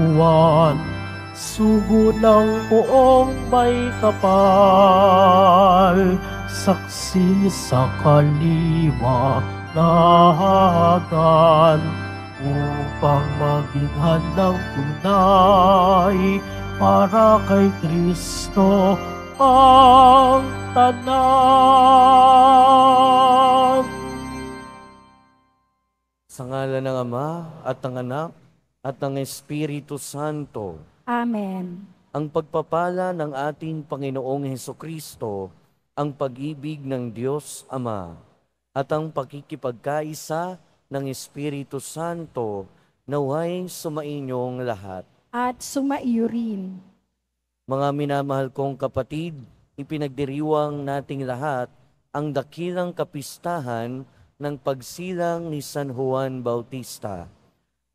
Juan, sugo ng poong may kapal, saksi sa kaliwanagan, upang maging handang tunay para kay Kristo ang tanan. Sa ngalan ng Ama at ng Anak at ng Espiritu Santo. Amen. Ang pagpapala ng ating Panginoong Hesukristo, ang pag-ibig ng Diyos Ama, at ang pakikipagkaisa ng Espiritu Santo naway sumainyong lahat. At sumaiyo rin. Mga minamahal kong kapatid, ipinagdiriwang nating lahat ang dakilang kapistahan ng pagsilang ni San Juan Bautista.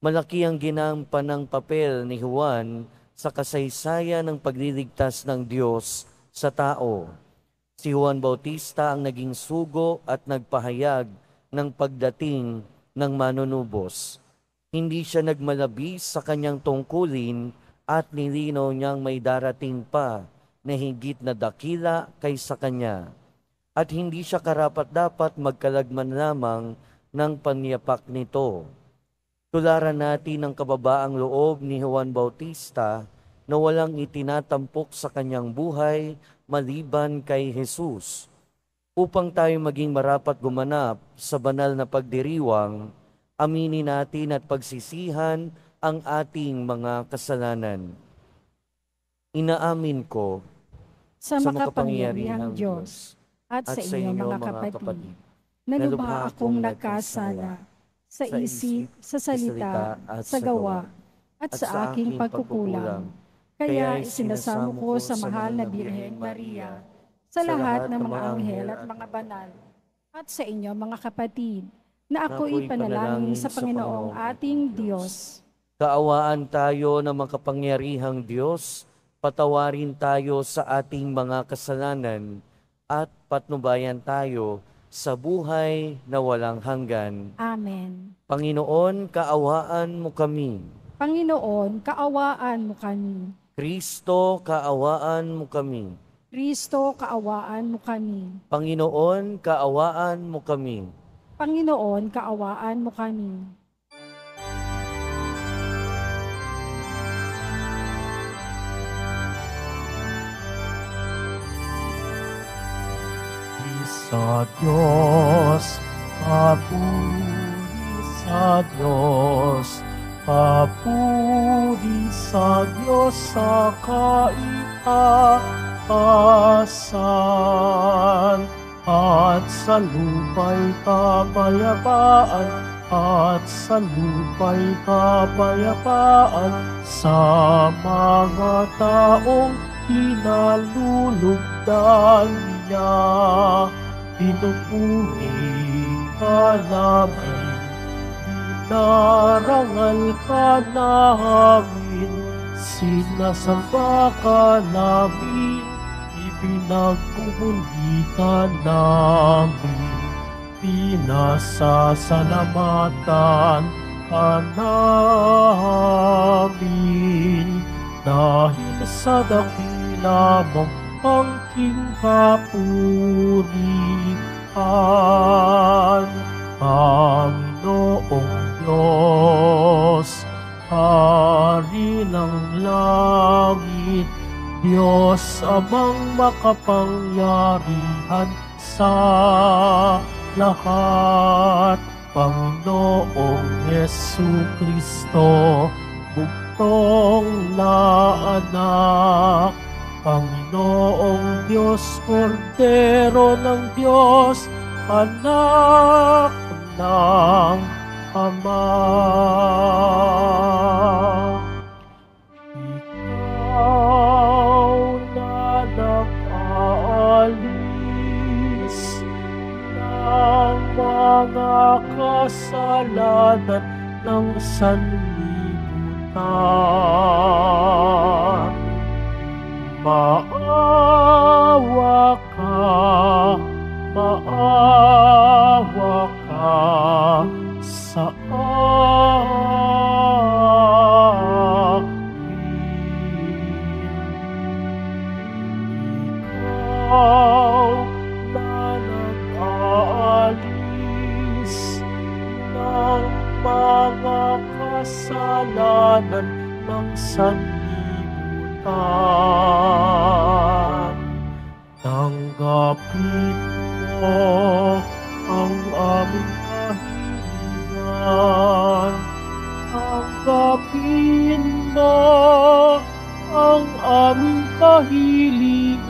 Malaki ang ginampan ng papel ni Juan sa kasaysayan ng pagliligtas ng Diyos sa tao. Si Juan Bautista ang naging sugo at nagpahayag ng pagdating ng manunubos. Hindi siya nagmalabis sa kanyang tungkulin at nilinaw niyang may darating pa na higit na dakila kaysa kanya. At hindi siya karapat-dapat magkalagman lamang ng panyapak nito. Tularan natin ang kababaang loob ni Juan Bautista na walang itinatampok sa kanyang buhay maliban kay Jesus. Upang tayo maging marapat gumanap sa banal na pagdiriwang, aminin natin at pagsisihan ang ating mga kasalanan. Inaamin ko Sa makapangyarihang Diyos at sa inyo mga kapatid, na lubha akong nagkasala sa isip, sa salita, sa gawa, at sa aking pagkukulang. Kaya isinasamo ko sa mahal na Birheng Maria, sa lahat ng mga anghel at mga banal, at sa inyo mga kapatid, na ako'y panalangin sa Panginoong ating Diyos. Kaawaan tayo ng makapangyarihang Diyos, patawarin tayo sa ating mga kasalanan, at patnubayan tayo sa buhay na walang hanggan. Amen. Panginoon, kaawaan mo kami. Panginoon, kaawaan mo kami. Kristo, kaawaan mo kami. Kristo, kaawaan mo kami. Panginoon, kaawaan mo kami. Panginoon, kaawaan mo kami. Sa Diyos, papuri sa Diyos, papuri sa Diyos sa kaitaasan, at sa lupa'y kapayapaan, at sa lupa'y kapayapaan, sa mga taong pinalulugdan niya. Pinupuri ka namin, dinarangal ka namin, sinasamba ka namin, ipinagpupuli ka namin, pinasasalamatan ka namin, dahil sa dakila mong angking kapurihan. Panginoong Diyos, Hari ng langit, Diyos Amang makapangyarihan sa lahat, Panginoong Hesukristo, bugtong na anak, Panginoong Diyos, Kordero ng Diyos, anak ng Ama. Ikaw na nag-aalis ng mga kasalanan ng sanlibutan. Maawa ka sa kasalanan ng sanlibutan. Tanggapin mo ang aming kahilingan. Tanggapin mo ang aming kahilingan.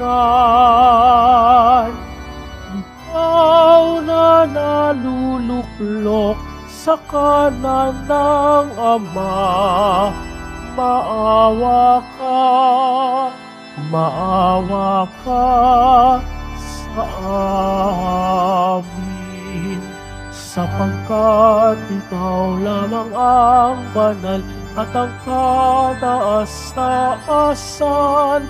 Ikaw na naluluklok sa kanan ng Ama, maawa ka sa amin, sapagkat ikaw lamang ang banal at ang kataas-taasan.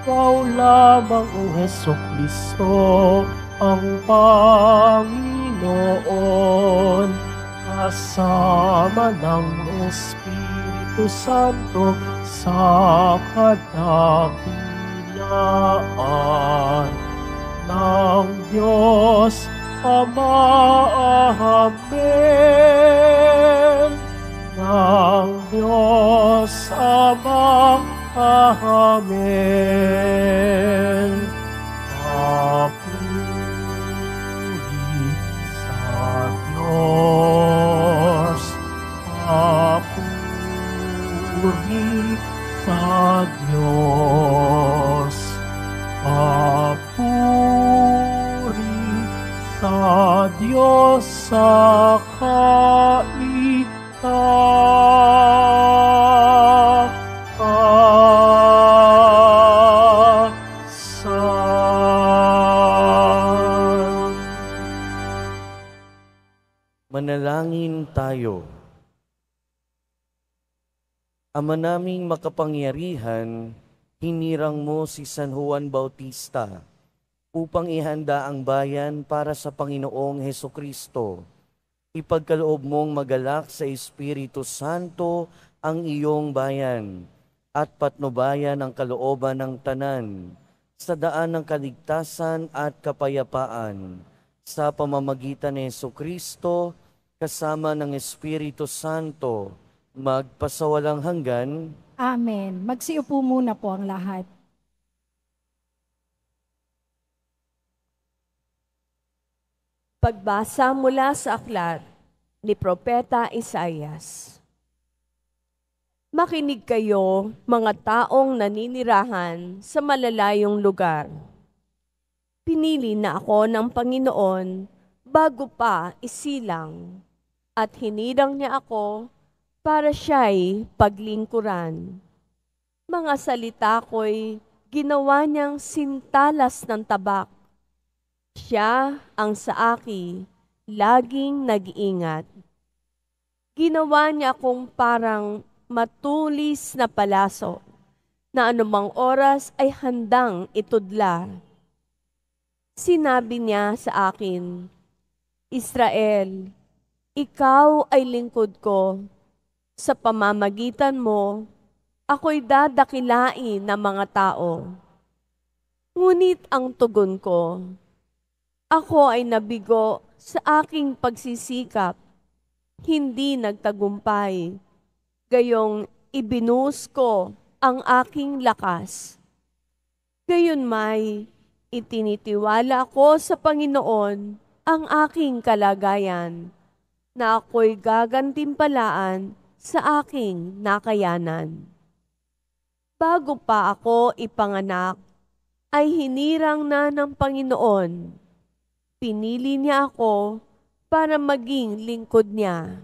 Ikaw lamang, O Hesukristo, ang Panginoon, kasama ng Espiritu Santo sa kadakilaan ng Diyos Ama. Amen. Ng Diyos Ama. Amen. Papuri sa Diyos. Papuri sa Diyos. Papuri sa Diyos sa kaitaasan. Manalangin tayo. Ama naming makapangyarihan, hinirang mo si San Juan Bautista upang ihanda ang bayan para sa Panginoong Hesukristo. Ipagkaloob mong magalak sa Espiritu Santo ang iyong bayan at patnubayan ang kalooban ng tanan sa daan ng kaligtasan at kapayapaan sa pamamagitan ni Hesukristo kasama ng Espiritu Santo magpasawalang hanggan. Amen. Magsiupo muna po ang lahat. Pagbasa mula sa aklat ni Propeta Isaias. Makinig kayo, mga taong naninirahan sa malalayong lugar. Pinili na ako ng Panginoon bago pa isilang, at hinirang niya ako para siya'y paglingkuran. Mga salita ko'y ginawa niyang sintalas ng tabak. Siya ang sa akin laging nag-iingat. Ginawa niya akong parang matulis na palaso na anumang oras ay handang itudla. Sinabi niya sa akin, Israel, ikaw ay lingkod ko. Sa pamamagitan mo, ako'y dadakilain ng mga tao. Ngunit ang tugon ko, ako ay nabigo sa aking pagsisikap, hindi nagtagumpay. Gayong ibinuhos ko ang aking lakas. Gayunmay, itinitiwala ko sa Panginoon ang aking kalagayan, na ako'y gagantimpalaan sa aking nakayanan. Bago pa ako ipanganak, ay hinirang na ng Panginoon. Pinili niya ako para maging lingkod niya,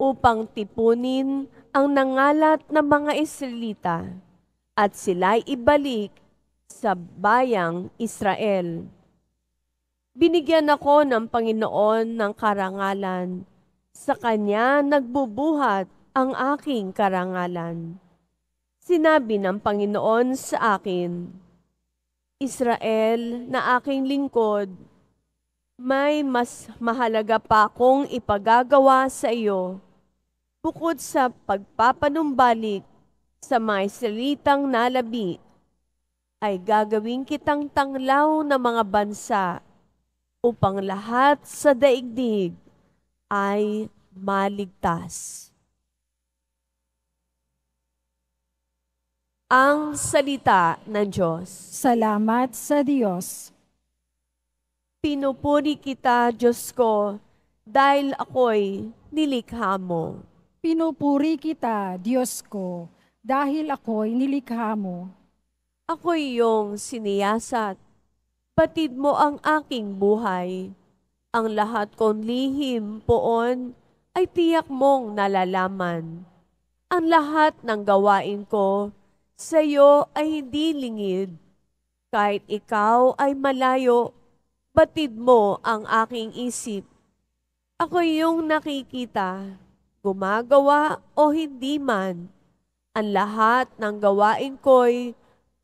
upang tipunin ang nangalat ng mga Israelita at sila'y ibalik sa bayang Israel. Binigyan ako ng Panginoon ng karangalan. Sa Kanya nagbubuhat ang aking karangalan. Sinabi ng Panginoon sa akin, Israel na aking lingkod, may mas mahalaga pa akong ipagagawa sa iyo, bukod sa pagpapanumbalik sa mga Israelitang nalabi, ay gagawin kitang tanglaw ng mga bansa upang lahat sa daigdig ay maligtas. Ang salita ng Diyos. Salamat sa Diyos. Pinupuri kita, Diyos ko, dahil ako'y nilikha mo. Pinupuri kita, Diyos ko, dahil ako'y nilikha mo. Ako'y iyong siniyasat. Batid mo ang aking buhay. Ang lahat kong lihim poon ay tiyak mong nalalaman. Ang lahat ng gawain ko sa iyo ay hindi lingid. Kahit ikaw ay malayo, batid mo ang aking isip. Ako yung nakikita, gumagawa o hindi man. Ang lahat ng gawain ko'y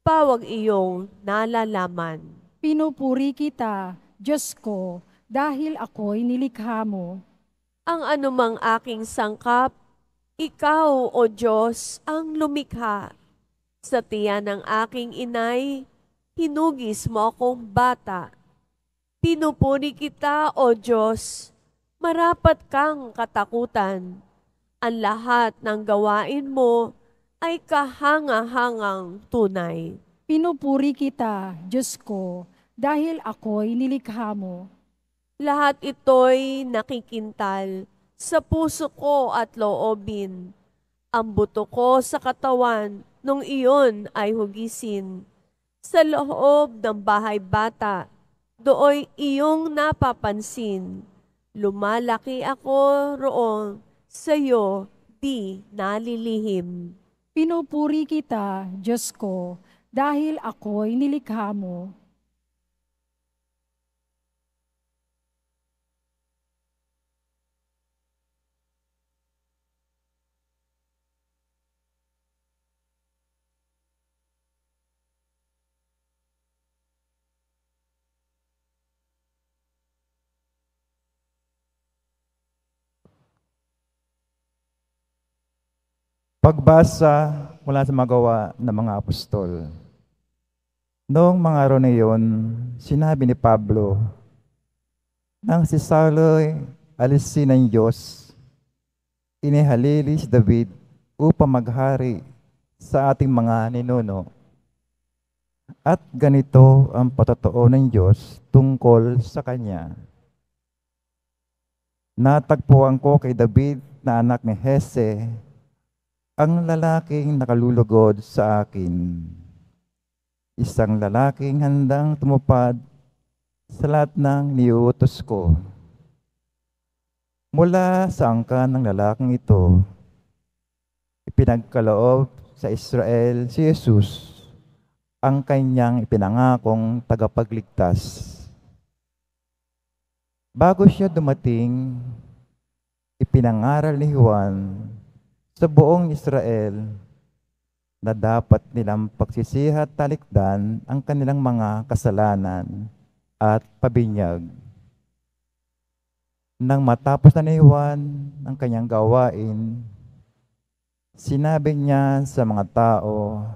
pawag iyong nalalaman. Pinupuri kita, Diyos ko, dahil ako'y nilikha mo. Ang anumang aking sangkap, ikaw, O Diyos, ang lumikha. Sa tiyan ng aking inay, hinugis mo akong bata. Pinupuri kita, O Diyos, marapat kang katakutan. Ang lahat ng gawain mo ay kahanga-hangang tunay. Pinupuri kita, Diyos ko, dahil ako'y nilikha mo. Lahat ito'y nakikintal sa puso ko at loobin. Ang buto ko sa katawan nung iyon ay hugisin. Sa loob ng bahay bata, dooy iyong napapansin. Lumalaki ako roon, sa'yo di nalilihim. Pinupuri kita, Diyos ko, dahil ako'y nilikha mo. Pagbasa mula sa magawa ng mga apostol. Noong mga araw na iyon, sinabi ni Pablo, nang si Saulo'y alisin ng Diyos, inihalili si David upang maghari sa ating mga ninuno. At ganito ang patotoo ng Diyos tungkol sa kanya. Natagpuan ko kay David na anak ni Hese, ang lalaking nakalulugod sa akin. Isang lalaking handang tumupad sa lahat ng niuutos ko. Mula sa angkan ng lalaking ito, ipinagkaloob sa Israel si Jesus, ang kanyang ipinangakong tagapagligtas. Bago siya dumating, ipinangaral ni Juan sa buong Israel na dapat nilang pagsisihat talikdan ang kanilang mga kasalanan at pabinyag. Nang matapos na ni Juan ang kanyang gawain, sinabi niya sa mga tao,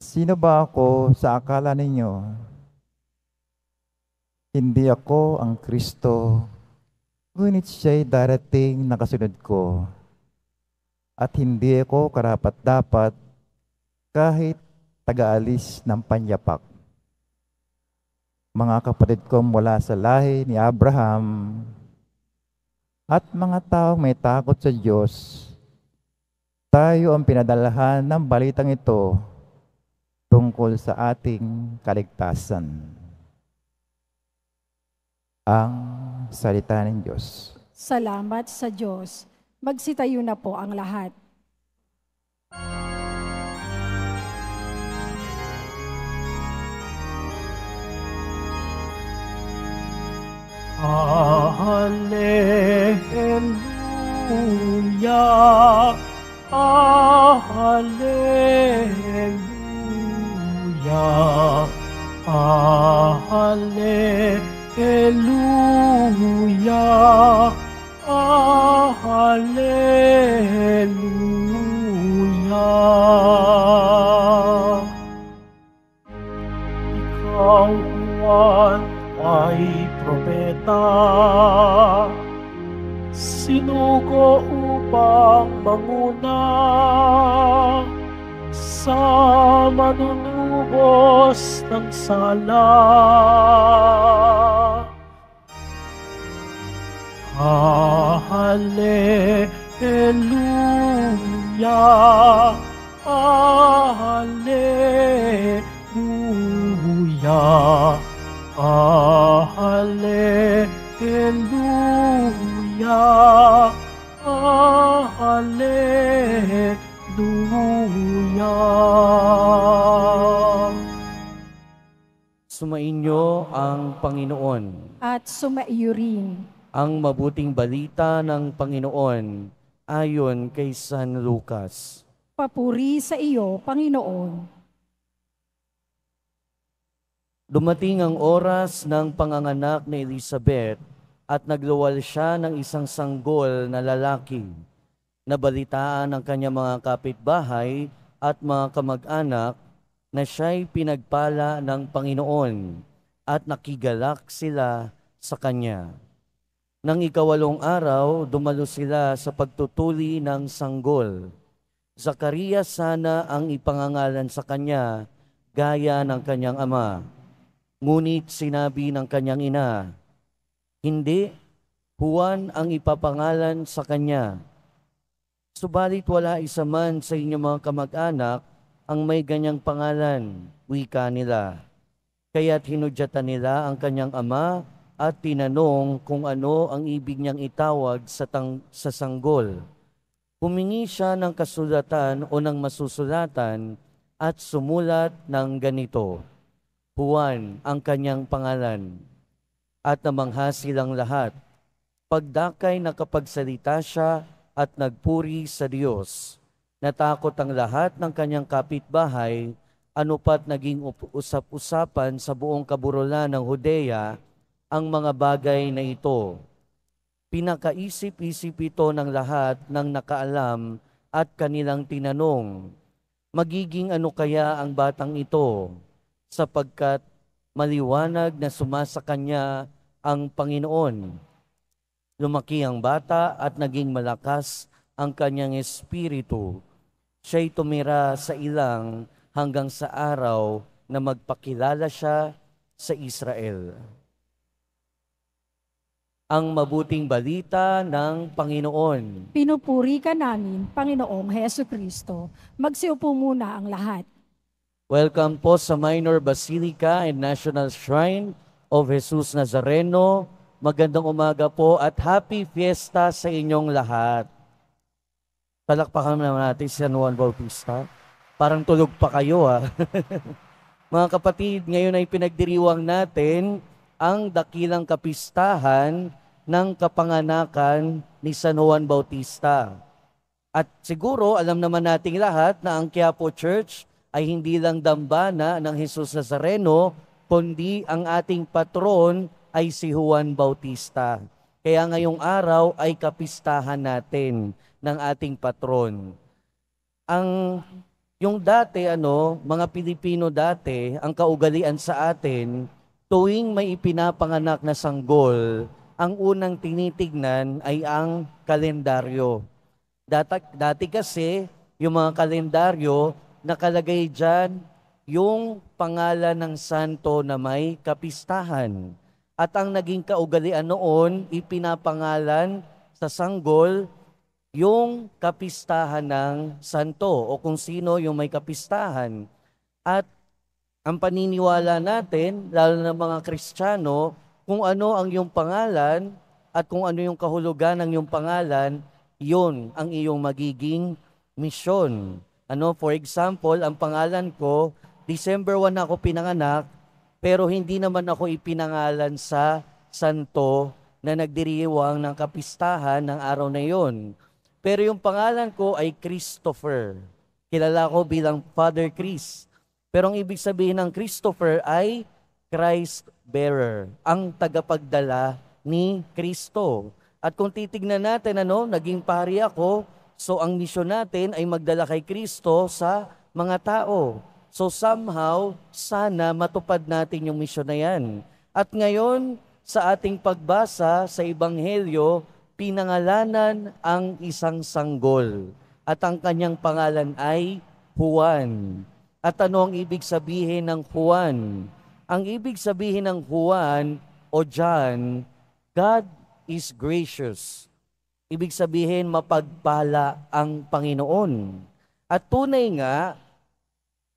sino ba ako sa akala ninyo? Hindi ako ang Kristo, ngunit siya'y darating na kasunod ko. At hindi ako karapat-dapat kahit taga-alis ng panyapak. Mga kapatid ko mula sa lahi ni Abraham at mga taong may takot sa Diyos, tayo ang pinadalahan ng balitang ito tungkol sa ating kaligtasan. Ang salita ng Diyos. Salamat sa Diyos. Magsitayo na po ang lahat. Hallelujah, Hallelujah, Hallelujah, Hallelujah. Ikaw, Juan, ay propeta, sinugo upang manguna sa manunubos ng sala. Hallelujah, Hallelujah, Hallelujah, Hallelujah. Sumainyo ang Panginoon. At sumaiyo rin. Ang mabuting balita ng Panginoon ayon kay San Lucas. Papuri sa iyo, Panginoon. Dumating ang oras ng panganganak ni Elizabeth at nagluwal siya ng isang sanggol na lalaki. Nabalitaan ng kanyang mga kapitbahay at mga kamag-anak na siya'y pinagpala ng Panginoon at nakigalak sila sa kanya. Nang ikawalong araw, dumalo sila sa pagtutuli ng sanggol. Zacarias sana ang ipangangalan sa kanya, gaya ng kanyang ama. Ngunit sinabi ng kanyang ina, hindi, Juan ang ipapangalan sa kanya. Subalit wala isa man sa inyong mga kamag-anak ang may ganyang pangalan, wika nila. Kaya't hinudyatan nila ang kanyang ama at tinanong kung ano ang ibig niyang itawag sa sanggol. Humingi siya ng kasulatan o ng masusulatan at sumulat ng ganito, Juan ang kanyang pangalan. At namangha silang lahat. Pagdakay nakapagsalita siya at nagpuri sa Diyos. Natakot ang lahat ng kanyang kapitbahay, ano pat naging usap-usapan sa buong kaburulan ng Judea ang mga bagay na ito. Pinakaisip-isip ito ng lahat ng nakaalam at kanilang tinanong, magiging ano kaya ang batang ito, sapagkat maliwanag na sumasa kanya ang Panginoon. Lumaki ang bata at naging malakas ang kanyang espiritu. Siya'y tumira sa ilang hanggang sa araw na magpakilala siya sa Israel. Ang mabuting balita ng Panginoon. Pinupuri ka namin, Panginoong Hesu Kristo. Magsiupo muna ang lahat. Welcome po sa Minor Basilica and National Shrine of Jesus Nazareno. Magandang umaga po at happy fiesta sa inyong lahat. Palakpakan naman natin si San Juan Bautista. Parang tulog pa kayo ha. Mga kapatid, ngayon ay pinagdiriwang natin ang dakilang kapistahan ng kapanganakan ni San Juan Bautista. At siguro alam naman nating lahat na ang Quiapo Church ay hindi lang dambana ng Jesus Nazareno, kundi ang ating patron ay si Juan Bautista. Kaya ngayong araw ay kapistahan natin ng ating patron. Yung dati, mga Pilipino dati, ang kaugalian sa atin, tuwing may ipinapanganak na sanggol, ang unang tinitignan ay ang kalendaryo. Dati kasi, yung mga kalendaryo, nakalagay dyan yung pangalan ng santo na may kapistahan. At ang naging kaugalian noon, ipinapangalan sa sanggol yung kapistahan ng santo o kung sino yung may kapistahan. At ang paniniwala natin, lalo na mga Kristiyano, kung ano ang iyong pangalan at kung ano yung kahulugan ng iyong pangalan, yun ang iyong magiging misyon. For example, ang pangalan ko, December 1 ako pinanganak, pero hindi naman ako ipinangalan sa santo na nagdiriwang ng kapistahan ng araw na yon. Pero yung pangalan ko ay Christopher. Kilala ko bilang Father Chris. Pero ang ibig sabihin ng Christopher ay Christ bearer, ang tagapagdala ni Kristo. At kung titignan natin, naging pari ako, so ang misyon natin ay magdala kay Kristo sa mga tao. So somehow, sana matupad natin yung misyon na yan. At ngayon, sa ating pagbasa sa Ebanghelyo, pinangalanan ang isang sanggol. At ang kanyang pangalan ay Juan. At ano ang ibig sabihin ng Juan? Ang ibig sabihin ng Juan o John, God is gracious. Ibig sabihin, mapagpala ang Panginoon. At tunay nga,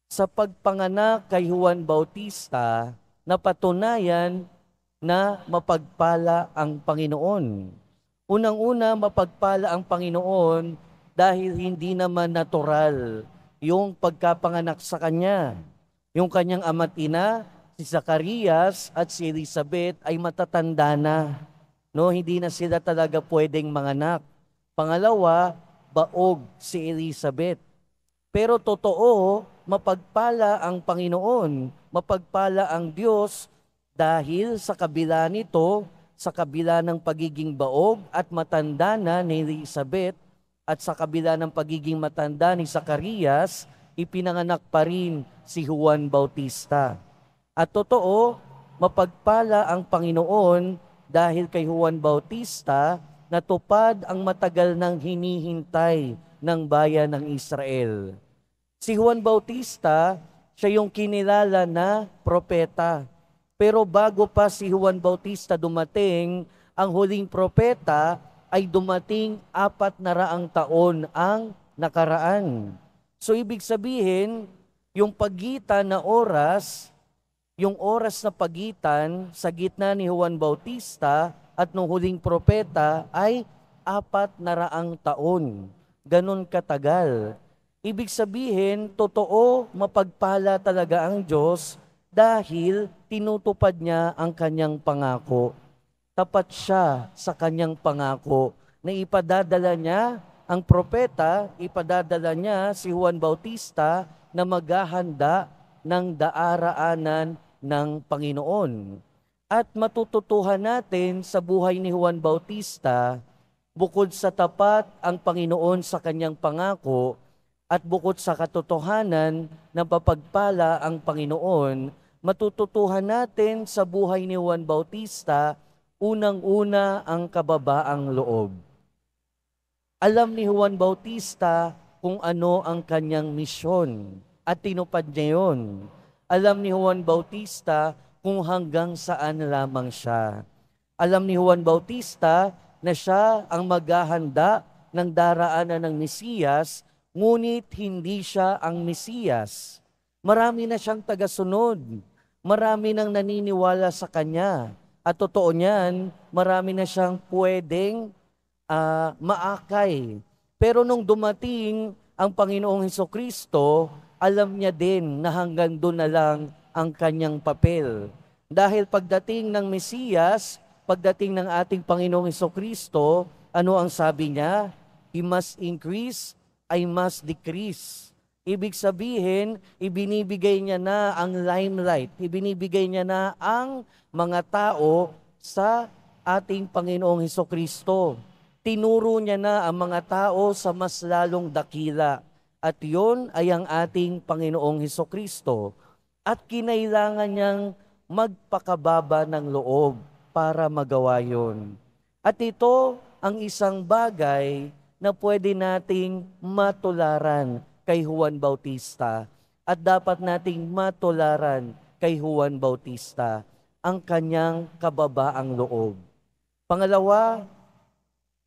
sa pagpanganak kay Juan Bautista, napatunayan na mapagpala ang Panginoon. Unang-una, mapagpala ang Panginoon dahil hindi naman natural yung pagkapanganak sa kanya. Yung kanyang ama't ina, si Zacarias at si Elizabeth ay matatanda na. No, hindi na sila talaga pwedeng manganak. Pangalawa, baog si Elizabeth. Pero totoo, mapagpala ang Panginoon, mapagpala ang Diyos dahil sa kabila nito, sa kabila ng pagiging baog at matanda na ni Elizabeth at sa kabila ng pagiging matanda ni Zacarias, ipinanganak pa rin si Juan Bautista. At totoo, mapagpala ang Panginoon dahil kay Juan Bautista natupad ang matagal nang hinihintay ng bayan ng Israel. Si Juan Bautista, siya yung kinilala na propeta. Pero bago pa si Juan Bautista dumating, ang huling propeta ay dumating 400 taon ang nakaraan. So ibig sabihin, yung pagitan na oras, yung oras na pagitan sa gitna ni Juan Bautista at nung huling propeta ay 400 taon. Ganon katagal. Ibig sabihin, totoo, mapagpala talaga ang Diyos dahil tinutupad niya ang kanyang pangako. Tapat siya sa kanyang pangako na ipadadala niya ang propeta, ipadadala niya si Juan Bautista na maghahanda ng daaraanan ng Panginoon. At matututuhan natin sa buhay ni Juan Bautista, bukod sa tapat ang Panginoon sa kanyang pangako at bukod sa katotohanan na papagpala ang Panginoon, matututuhan natin sa buhay ni Juan Bautista, unang-una ang kababaang loob. Alam ni Juan Bautista kung ano ang kanyang misyon at tinupad niya yun. Alam ni Juan Bautista kung hanggang saan lamang siya. Alam ni Juan Bautista na siya ang maghahanda ng daraanan ng Mesiyas, ngunit hindi siya ang Mesiyas. Marami na siyang tagasunod. Marami nang naniniwala sa kanya. At totoo niyan, marami na siyang pwedeng maakay. Pero nung dumating ang Panginoong Hesukristo, alam niya din na hanggang doon na lang ang kanyang papel. Dahil pagdating ng Mesiyas, pagdating ng ating Panginoong Hesukristo, ano ang sabi niya? He must increase, I must decrease. Ibig sabihin, ibinibigay niya na ang limelight, ibinibigay niya na ang mga tao sa ating Panginoong Hesukristo. Tinuro niya na ang mga tao sa mas lalong dakila. At yun ay ang ating Panginoong Hesukristo. At kinailangan niyang magpakababa ng loob para magawa yun. At ito ang isang bagay na pwede nating matularan kay Juan Bautista at dapat nating matularan kay Juan Bautista ang kanyang kababaang loob. Pangalawa,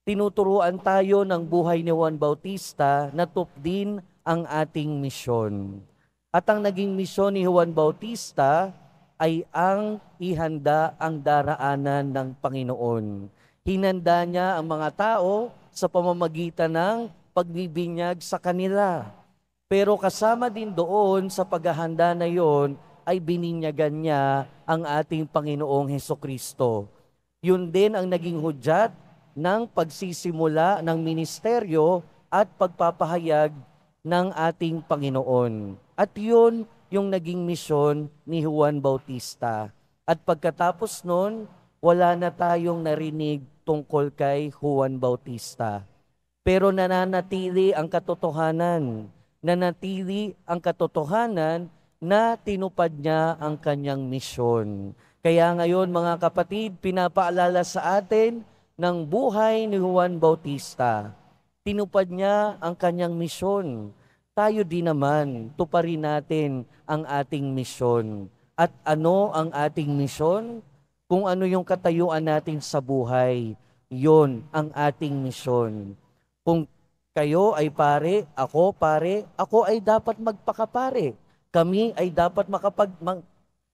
tinuturuan tayo ng buhay ni Juan Bautista na tupdin ang ating misyon. At ang naging misyon ni Juan Bautista ay ang ihanda ang daraanan ng Panginoon. Hinanda niya ang mga tao sa pamamagitan ng pagbibinyag sa kanila. Pero kasama din doon sa paghahanda na yon ay bininyagan niya ang ating Panginoong Hesukristo. Yun din ang naging hudyat ng pagsisimula ng ministeryo at pagpapahayag ng ating Panginoon. At yun yung naging misyon ni Juan Bautista. At pagkatapos nun, wala na tayong narinig tungkol kay Juan Bautista. Pero nananatili ang katotohanan. Nanatili ang katotohanan na tinupad niya ang kanyang misyon. Kaya ngayon mga kapatid, pinapaalala sa atin ng buhay ni Juan Bautista. Tinupad niya ang kanyang misyon. tayo din naman, tuparin natin ang ating misyon. At ano ang ating misyon? Kung ano yung katayuan natin sa buhay, yon ang ating misyon. Kung kayo ay pare, ako ay dapat magpakapare. Kami ay dapat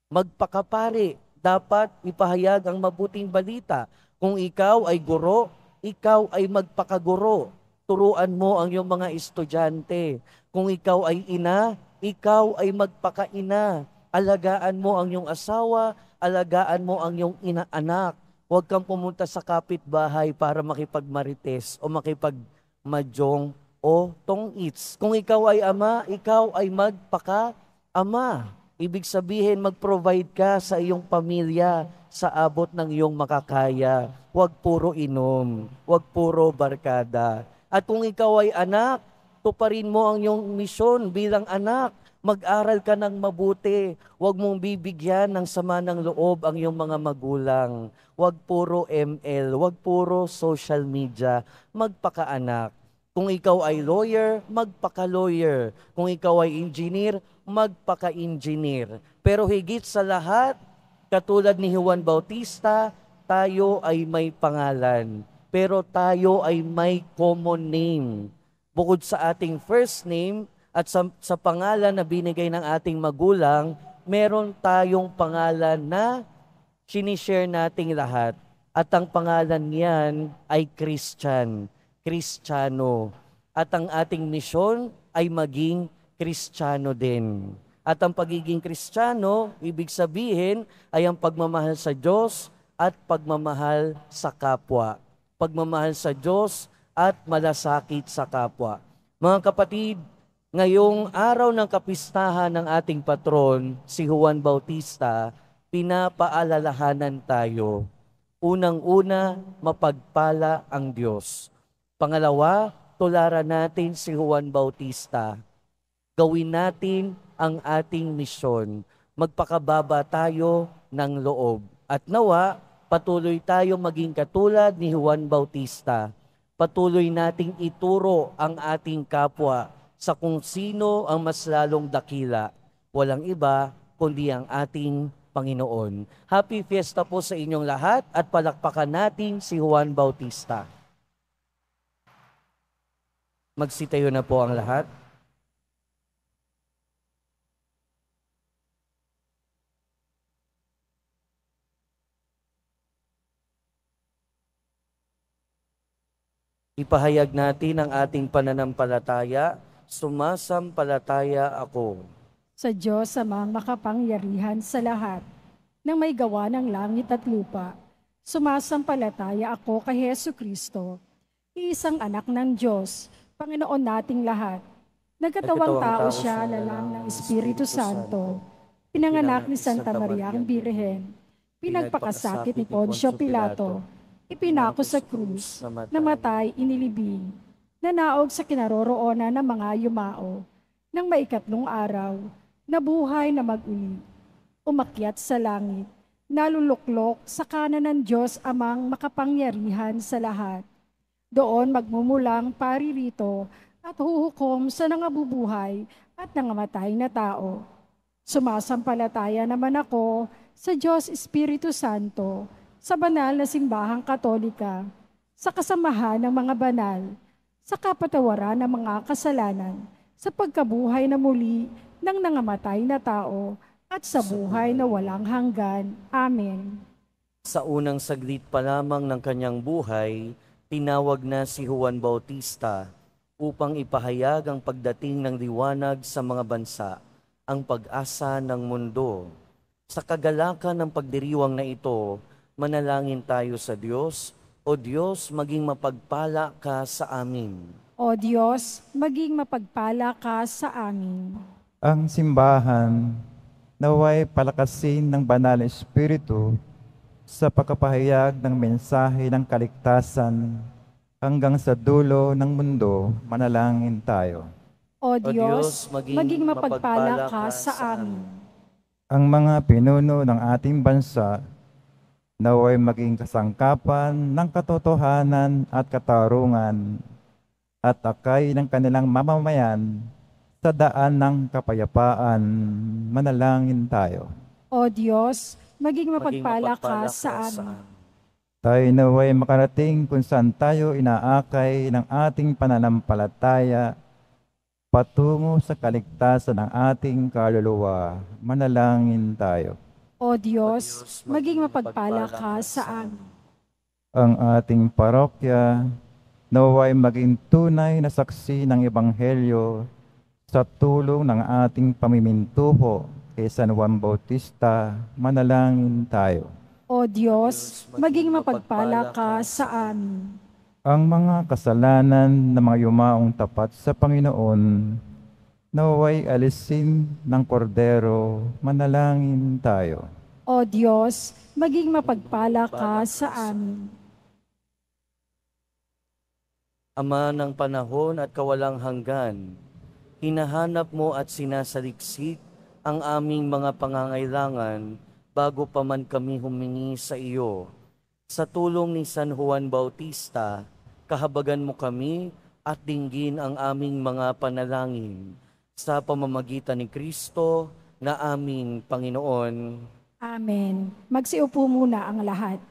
magpakapare. Dapat ipahayag ang mabuting balita. Kung ikaw ay guro, ikaw ay magpakaguro. Turuan mo ang iyong mga estudyante. Kung ikaw ay ina, ikaw ay magpakaina. Alagaan mo ang iyong asawa, alagaan mo ang iyong inaanak. Huwag kang pumunta sa kapitbahay para makipagmarites o makipagmadyong o tong-its. Kung ikaw ay ama, ikaw ay magpaka-ama. Ibig sabihin, mag-provide ka sa iyong pamilya sa abot ng iyong makakaya. Huwag puro inom, huwag puro barkada. At kung ikaw ay anak, tuparin mo ang iyong misyon bilang anak. Mag-aral ka ng mabuti. Huwag mong bibigyan ng sama ng loob ang iyong mga magulang. Huwag puro ML, huwag puro social media. Magpakaanak. Kung ikaw ay lawyer, magpaka-lawyer. Kung ikaw ay engineer, magpaka-engineer. Pero higit sa lahat, katulad ni Juan Bautista, tayo ay may pangalan. Pero tayo ay may common name. Bukod sa ating first name at sa pangalan na binigay ng ating magulang, meron tayong pangalan na sinishare nating lahat. At ang pangalan niyan ay Christian, Kristiyano. At ang ating misyon ay maging Kristiyano din. At ang pagiging Kristiyano, ibig sabihin ay ang pagmamahal sa Diyos at pagmamahal sa kapwa. Pagmamahal sa Diyos at malasakit sa kapwa. Mga kapatid, ngayong araw ng kapistahan ng ating patron, si Juan Bautista, pinapaalalahanan tayo. Unang-una, mapagpala ang Diyos. Pangalawa, tularan natin si Juan Bautista. Gawin natin ang ating misyon. Magpakababa tayo ng loob. At nawa, patuloy tayo maging katulad ni Juan Bautista. Patuloy nating ituro ang ating kapwa sa kung sino ang mas lalong dakila. Walang iba kundi ang ating Panginoon. Happy Fiesta po sa inyong lahat at palakpakan natin si Juan Bautista. Magsitayo na po ang lahat. Ipahayag natin ang ating pananampalataya, sumasampalataya ako. Sa Diyos amang makapangyarihan sa lahat, nang may gawa ng langit at lupa, sumasampalataya ako kay Hesu Kristo, iisang anak ng Diyos, Panginoon nating lahat. Nagkatawang tao siya, lalang ng Espiritu Santo, pinanganak ni Santa Maria ang Birhen, pinagpakasakit ni Poncio Pilato, ipinako sa krus, namatay, inilibing, nanaog sa kinaroroonan ng mga yumao, nang maikatlong araw, nabuhay na mag-uli, umakyat sa langit, naluluklok sa kanan ng Diyos amang makapangyarihan sa lahat. Doon magmumulang paririto at huhukom sa nangabubuhay at nangamatay na tao. Sumasampalataya naman ako sa Diyos Espiritu Santo, sa banal na simbahang katolika, sa kasamahan ng mga banal, sa kapatawaran ng mga kasalanan, sa pagkabuhay na muli ng nangamatay na tao, at sa buhay na walang hanggan. Amen. Sa unang saglit pa lamang ng kanyang buhay, tinawag na si Juan Bautista upang ipahayag ang pagdating ng liwanag sa mga bansa, ang pag-asa ng mundo. Sa kagalakan ng pagdiriwang na ito, manalangin tayo sa Diyos. O Diyos, maging mapagpala ka sa amin. O Diyos, maging mapagpala ka sa amin. Ang simbahan naway palakasin ng banal na Espiritu sa pagkapahayag ng mensahe ng kaligtasan hanggang sa dulo ng mundo. Manalangin tayo. O Diyos, maging mapagpala ka sa amin. Ang mga pinuno ng ating bansa naway maging kasangkapan ng katotohanan at katarungan at akay ng kanilang mamamayan sa daan ng kapayapaan. Manalangin tayo. O Diyos, maging mapagpala ka sa amin. Tayo naway makarating kung saan tayo inaakay ng ating pananampalataya patungo sa kaligtasan ng ating kaluluwa. Manalangin tayo. O Diyos, maging mapagpala ka sa amin. Ang ating parokya naway maging tunay na saksi ng Ebanghelyo sa tulong ng ating pamimintuho kay San Juan Bautista. Manalangin tayo. O Diyos, maging mapagpala ka sa amin. Ang mga kasalanan ng mga yumaong tapat sa Panginoon naway alisin ng kordero. Manalangin tayo. O Diyos, maging mapagpala ka sa amin. Ama ng panahon at kawalang hanggan, hinahanap mo at sinasaliksik ang aming mga pangangailangan bago pa man kami humingi sa iyo. Sa tulong ni San Juan Bautista, kahabagan mo kami at dinggin ang aming mga panalangin sa pamamagitan ni Kristo na aming Panginoon. Amen. Magsiupo muna ang lahat.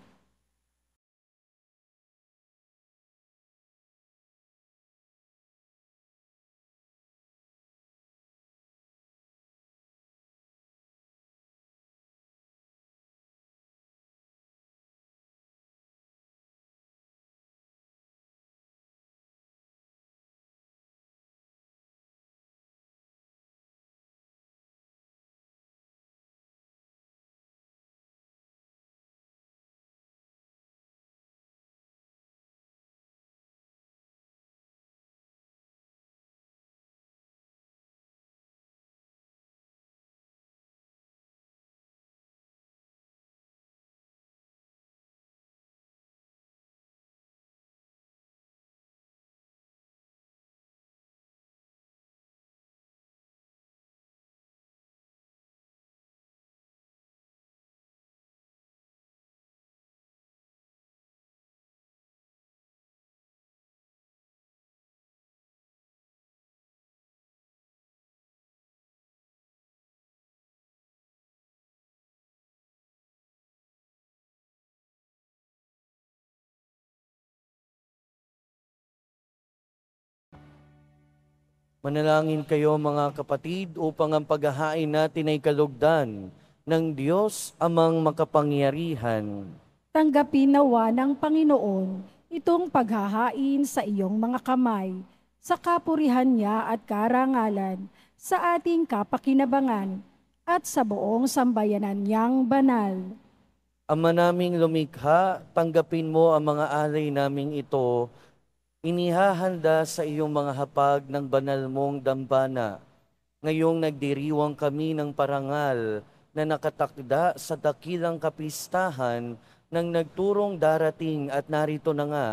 Manalangin kayo mga kapatid upang ang paghahain natin ay kalugdan ng Diyos amang makapangyarihan. Tanggapin nawa ng Panginoon itong paghahain sa iyong mga kamay, sa kapurihan niya at karangalan, sa ating kapakinabangan, at sa buong sambayanan niyang banal. Ama naming lumikha, tanggapin mo ang mga alay naming ito, inihahanda sa iyong mga hapag ng banal mong dambana. Ngayong nagdiriwang kami ng parangal na nakatakda sa dakilang kapistahan ng nagturong darating at narito na nga,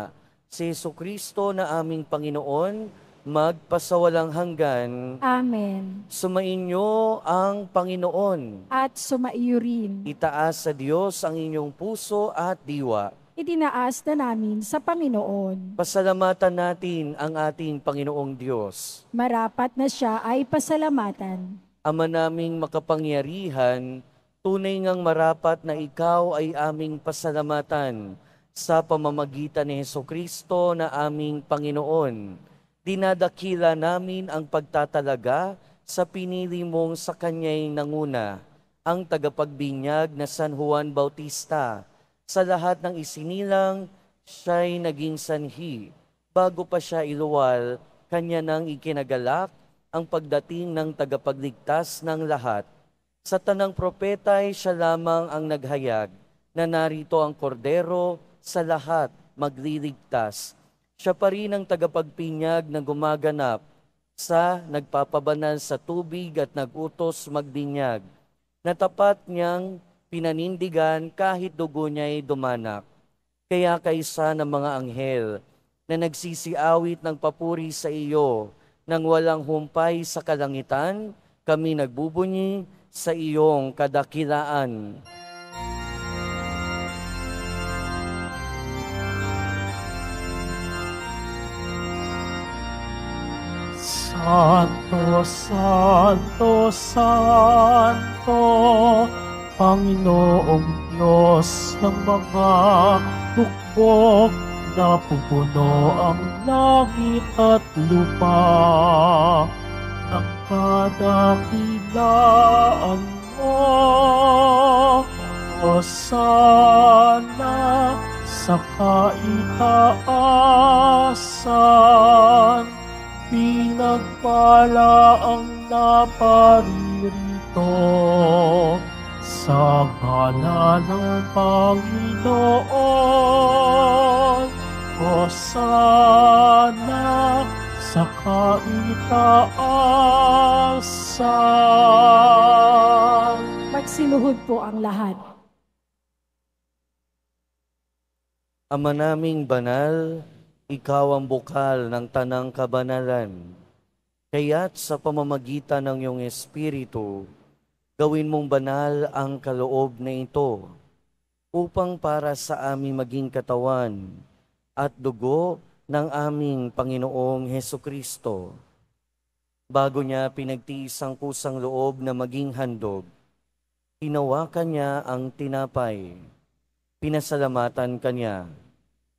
si Jesucristo na aming Panginoon, magpasawalang hanggan. Amen. Sumainyo ang Panginoon. At sumaiyo rin. Itaas sa Diyos ang inyong puso at diwa. Itinaas na namin sa Panginoon. Pasalamatan natin ang ating Panginoong Diyos. Marapat na siya ay pasalamatan. Ama naming makapangyarihan, tunay ngang marapat na ikaw ay aming pasalamatan sa pamamagitan ni Jesucristo na aming Panginoon. Dinadakila namin ang pagtatalaga sa pinili mong sa kanya'y nanguna, ang tagapagbinyag na San Juan Bautista. Sa lahat ng isinilang, siya'y naging sanhi. Bago pa siya iluwal, kanya nang ikinagalak ang pagdating ng tagapagligtas ng lahat. Sa tanang propeta'y siya lamang ang naghayag, na narito ang kordero sa lahat magliligtas. Siya pa rin ang tagapagpinyag na gumaganap sa nagpapabanal sa tubig at nagutos magdinyag, na tapat niyang pinanindigan kahit dugo niya'y dumanak. Kaya kaisa ng mga anghel na nagsisiawit ng papuri sa iyo, nang walang humpay sa kalangitan, kami nagbubunyi sa iyong kadakilaan. Santo, Santo, Santo, Panginoong Diyos ng mga hukbo, napupuno ang langit at lupa. Ng kadakilaan mo, Hosana sa kaitaasan. Pinagpala ang naparirito sa ngalan ng Panginoon. Hosana sa kaitaasan. Magsiluhod po ang lahat. Ama naming banal, ikaw ang bukal ng tanang kabanalan. Kaya't sa pamamagitan ng iyong Espiritu, gawin mong banal ang kaloob na ito, upang para sa aming maging katawan at dugo ng aming Panginoong Hesukristo. Bago niya pinagtiis ang kusang loob na maging handog, hinawakan niya ang tinapay, pinasalamatan kanya,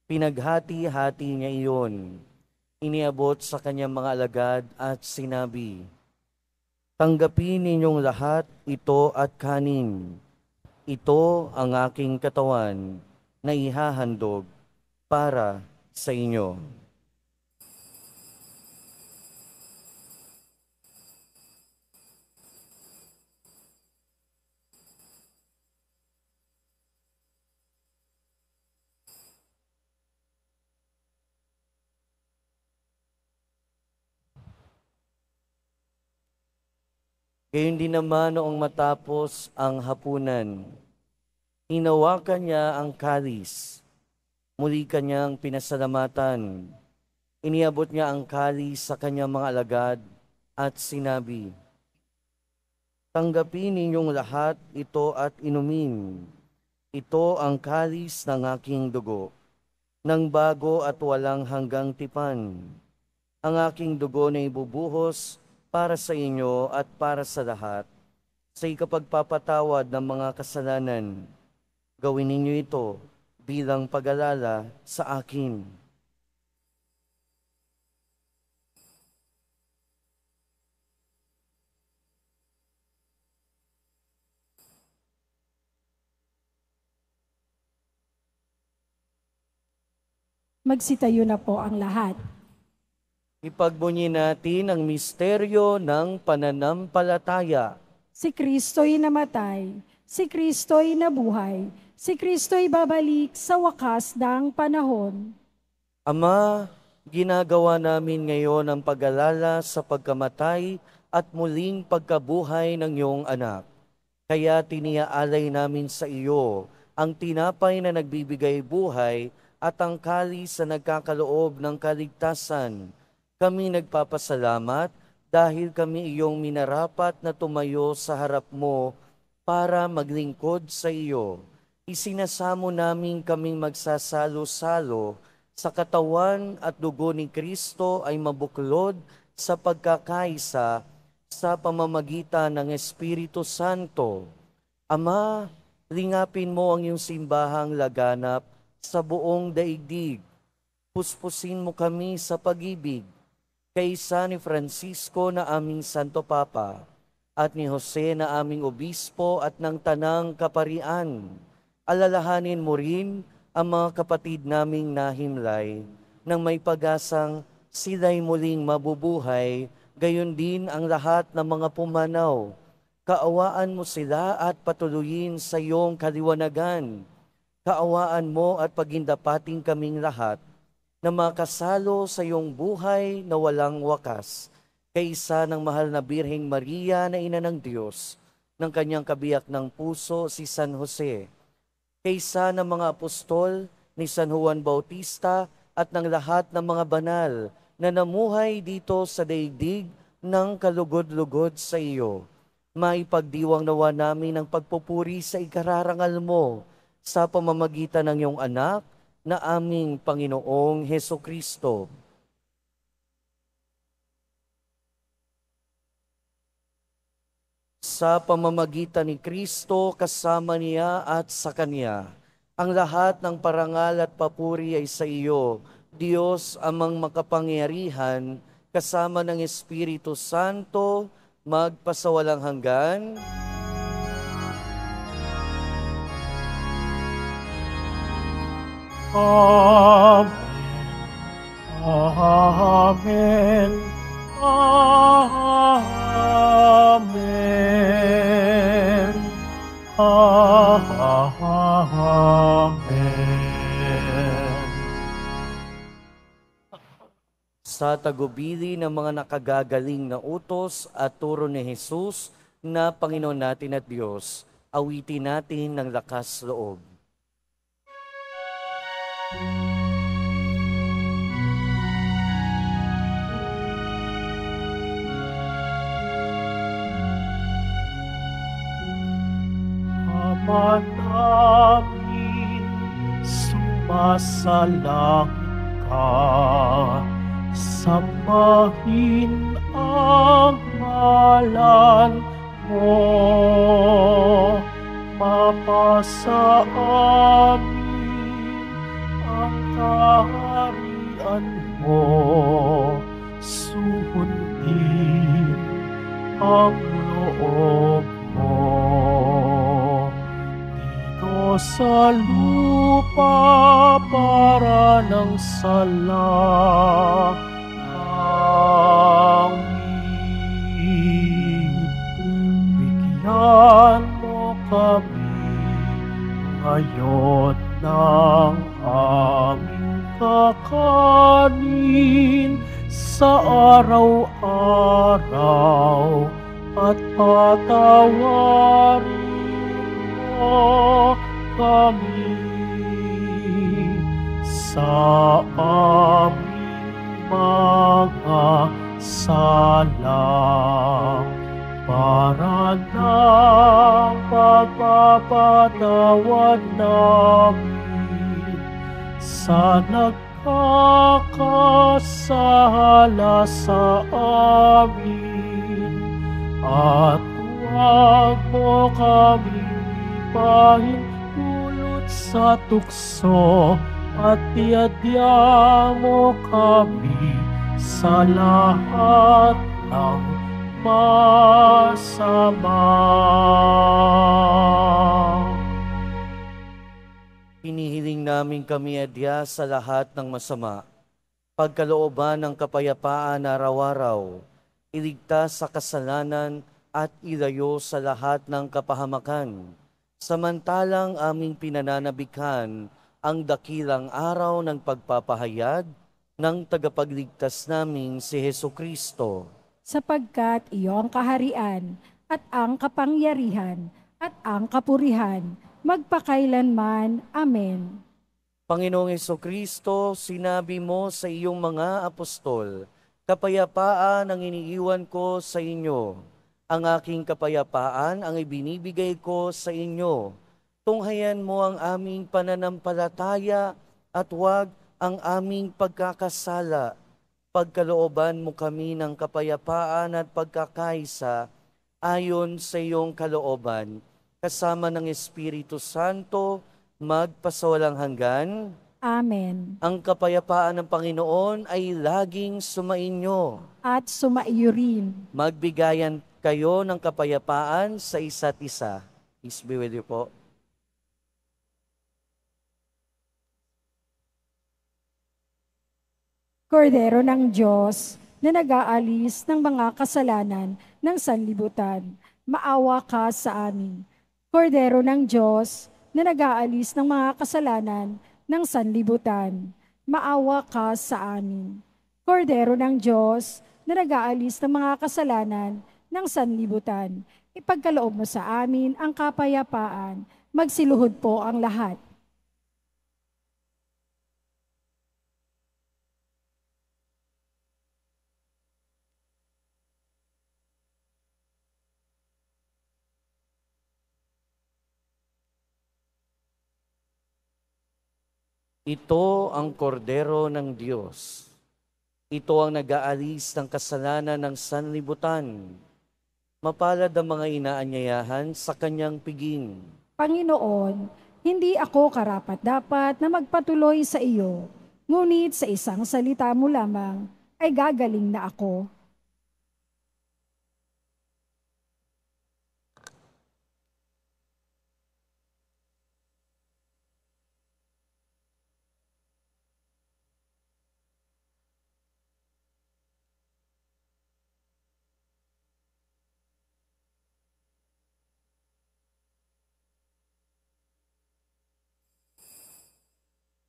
pinaghati-hati niya iyon, iniabot sa kanyang mga alagad at sinabi, "Tanggapin ninyong lahat ito at kanin. Ito ang aking katawan na ihahandog para sa inyo." Gayon din naman noong matapos ang hapunan, hinawakan niya ang kalis, muli kanyang pinasalamatan, iniabot niya ang kalis sa kanyang mga alagad at sinabi, "Tanggapin ninyong lahat ito at inumin. Ito ang kalis ng aking dugo, ng bago at walang hanggang tipan. Ang aking dugo na ibubuhos para sa inyo at para sa lahat, sa ikapagpapatawad ng mga kasalanan. Gawin ninyo ito bilang pag-alala sa akin." Magsitayo na po ang lahat. Ipagbunyi natin ang misteryo ng pananampalataya. Si Kristo'y namatay, si Kristo'y nabuhay, si Kristo'y babalik sa wakas ng panahon. Ama, ginagawa namin ngayon ang pag-alala sa pagkamatay at muling pagkabuhay ng iyong anak. Kaya tiniaalay namin sa iyo ang tinapay na nagbibigay buhay at ang kalis na nagkakaloob ng kaligtasan. Kami nagpapasalamat dahil kami iyong minarapat na tumayo sa harap mo para maglingkod sa iyo. Isinasamo namin kaming magsasalo-salo sa katawan at dugo ni Kristo ay mabuklod sa pagkakaisa sa pamamagitan ng Espiritu Santo. Ama, lingapin mo ang iyong simbahang laganap sa buong daigdig. Puspusin mo kami sa pag-ibig, kaysa ni Francisco na aming Santo Papa, at ni Jose na aming Obispo at ng Tanang Kaparian. Alalahanin mo rin ang mga kapatid naming nahimlay, nang may pag-asang sila'y muling mabubuhay, gayon din ang lahat ng mga pumanaw. Kaawaan mo sila at patuloyin sa iyong kaliwanagan. Kaawaan mo at pagindapating kaming lahat na makasalo sa iyong buhay na walang wakas, kaysa ng mahal na Birheng Maria na Ina ng Diyos, ng kanyang kabiyak ng puso si San Jose, kaysa ng mga apostol ni San Juan Bautista at ng lahat ng mga banal na namuhay dito sa daigdig ng kalugod-lugod sa iyo. Maipagdiwang nawa namin ang pagpupuri sa ikararangal mo sa pamamagitan ng iyong anak na aming Panginoong Hesukristo. sa pamamagitan ni Kristo, kasama niya at sa Kanya. Ang lahat ng parangal at papuri ay sa iyo, Diyos amang makapangyarihan, kasama ng Espiritu Santo, magpasawalang hanggan. Amen. Amen. Amen. Amen. Sa tagubili ng mga nakagagaling na utos at turo ni Jesus na Panginoon natin at Diyos, awitin natin ng lakas loob. Ama namin, sumasalangit ka, sambahin ang ngalan mo, mapasa amin ang kaharian mo, sundin ang loob mo. Dito sa lupa para ng salangit. Bigyan mo kami ngayon ng aming kakanin sa araw-araw at patawarin mo kami sa aming mga sala para ng pagpapatawad namin sa nagkakasala sa amin, at huwag mo kaming ipahintulot sa tukso, at iadya mo kami sa lahat ng masama. Hinihiling namin kami adya sa lahat ng masama, pagkalooban ng kapayapaan araw-araw, iligtas sa kasalanan at ilayo sa lahat ng kapahamakan, samantalang aming pinananabikan ang dakilang araw ng pagpapahayag ng tagapagligtas naming si Hesukristo. Sapagkat iyo ang kaharian at ang kapangyarihan at ang kapurihan magpakailanman. Amen. Panginoong Hesukristo, sinabi mo sa iyong mga apostol, kapayapaan ang iniiwan ko sa inyo. Ang aking kapayapaan ang ibinibigay ko sa inyo. Tunghayan mo ang aming pananampalataya at huwag ang aming pagkakasala. Pagkalooban mo kami ng kapayapaan at pagkakaisa ayon sa iyong kalooban, kasama ng Espiritu Santo, magpasawalang hanggan. Amen. Ang kapayapaan ng Panginoon ay laging sumainyo. At sumaiyo rin. Magbigayan kayo ng kapayapaan sa isa't isa. Peace be with you po. Kordero ng Diyos na nag-aalis ng mga kasalanan ng sanlibutan, maawa ka sa amin. Kordero ng Diyos na nag-aalis ng mga kasalanan ng sanlibutan, maawa ka sa amin. Kordero ng Diyos na nag-aalis ng mga kasalanan ng sanlibutan, ipagkaloob mo sa amin ang kapayapaan. Magsiluhod po ang lahat. Ito ang kordero ng Diyos. Ito ang nag-aalis ng kasalanan ng sanlibutan. Mapalad ang mga inaanyayahan sa kanyang piging. Panginoon, hindi ako karapat-dapat na magpatuloy sa iyo, ngunit sa isang salita mo lamang ay gagaling na ako.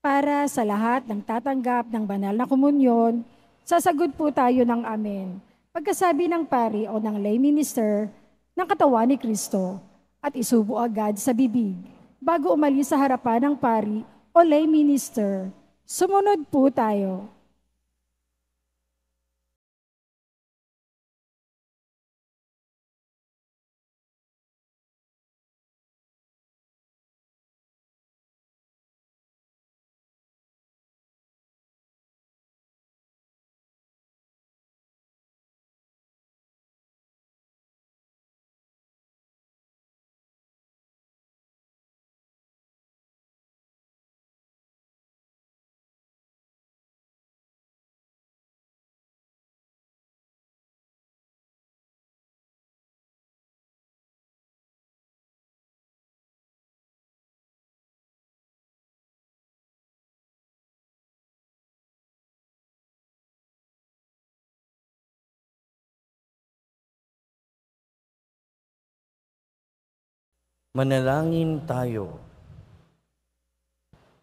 Para sa lahat ng tatanggap ng banal na komunyon, sasagot po tayo ng amen. Pagkasabi ng pari o ng lay minister ng katawan ni Kristo at isubo agad sa bibig bago umalis sa harapan ng pari o lay minister. Sumunod po tayo. Manalangin tayo.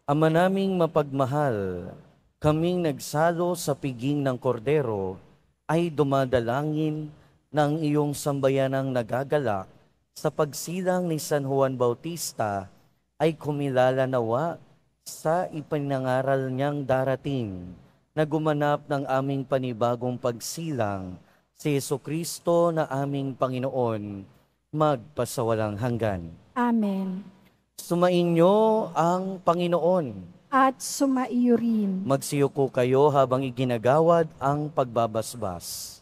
Ama naming mapagmahal, kaming nagsalo sa piging ng kordero ay dumadalangin ng iyong sambayanang nagagalak sa pagsilang ni San Juan Bautista ay kumilala nawa sa ipinangaral niyang darating na gumanap ng aming panibagong pagsilang si Jesucristo na aming Panginoon magpasawalang hanggan. Amen. Sumainyo ang Panginoon. At sumaiyo rin. Magsiyuko kayo habang iginagawad ang pagbabasbas.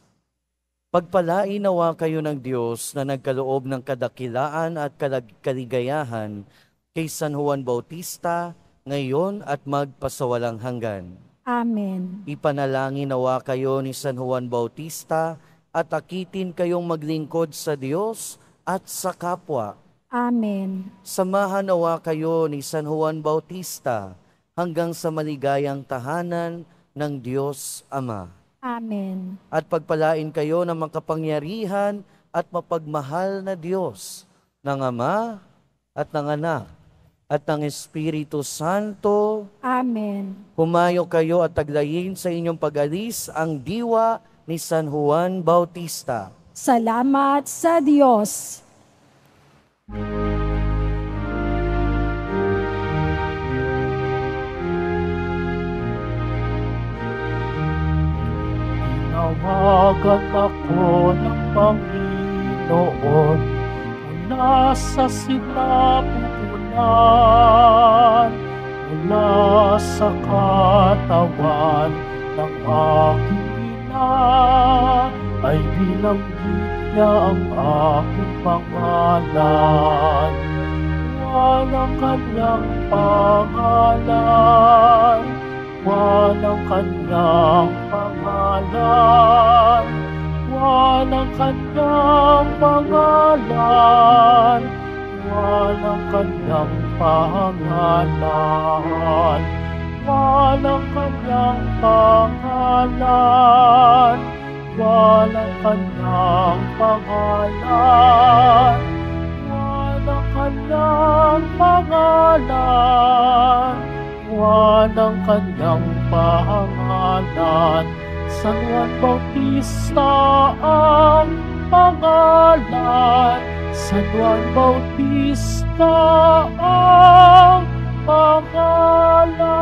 Pagpalain nawa kayo ng Diyos na nagkaloob ng kadakilaan at kaligayahan kay San Juan Bautista ngayon at magpasawalang hanggan. Amen. Ipanalangin nawa kayo ni San Juan Bautista at akitin kayong maglingkod sa Diyos at sa kapwa. Amen. Samahan nawa kayo ni San Juan Bautista hanggang sa maligayang tahanan ng Diyos Ama. Amen. At pagpalain kayo ng makapangyarihan at mapagmahal na Diyos, ng Ama at ng Anak at ng Espiritu Santo. Amen. Humayo kayo at taglayin sa inyong pag-alis ang diwa ni San Juan Bautista. Salamat sa Diyos. Tinawagan ako ng Panginoon mula sa sinapupunan, mula sa katawan ng aking ina, ay binanggit niya ang aking pangalan. Walang kanyang pangalan, walang kanyang pangalan, walang kanyang pangalan, walang kanyang pangalan, walang kanyang pangalan, walang kanyang pangalan, walang kanyang pangalan, walang kanyang pangalan. San Juan Bautista ang pangalan, San Juan Bautista ang pangalan.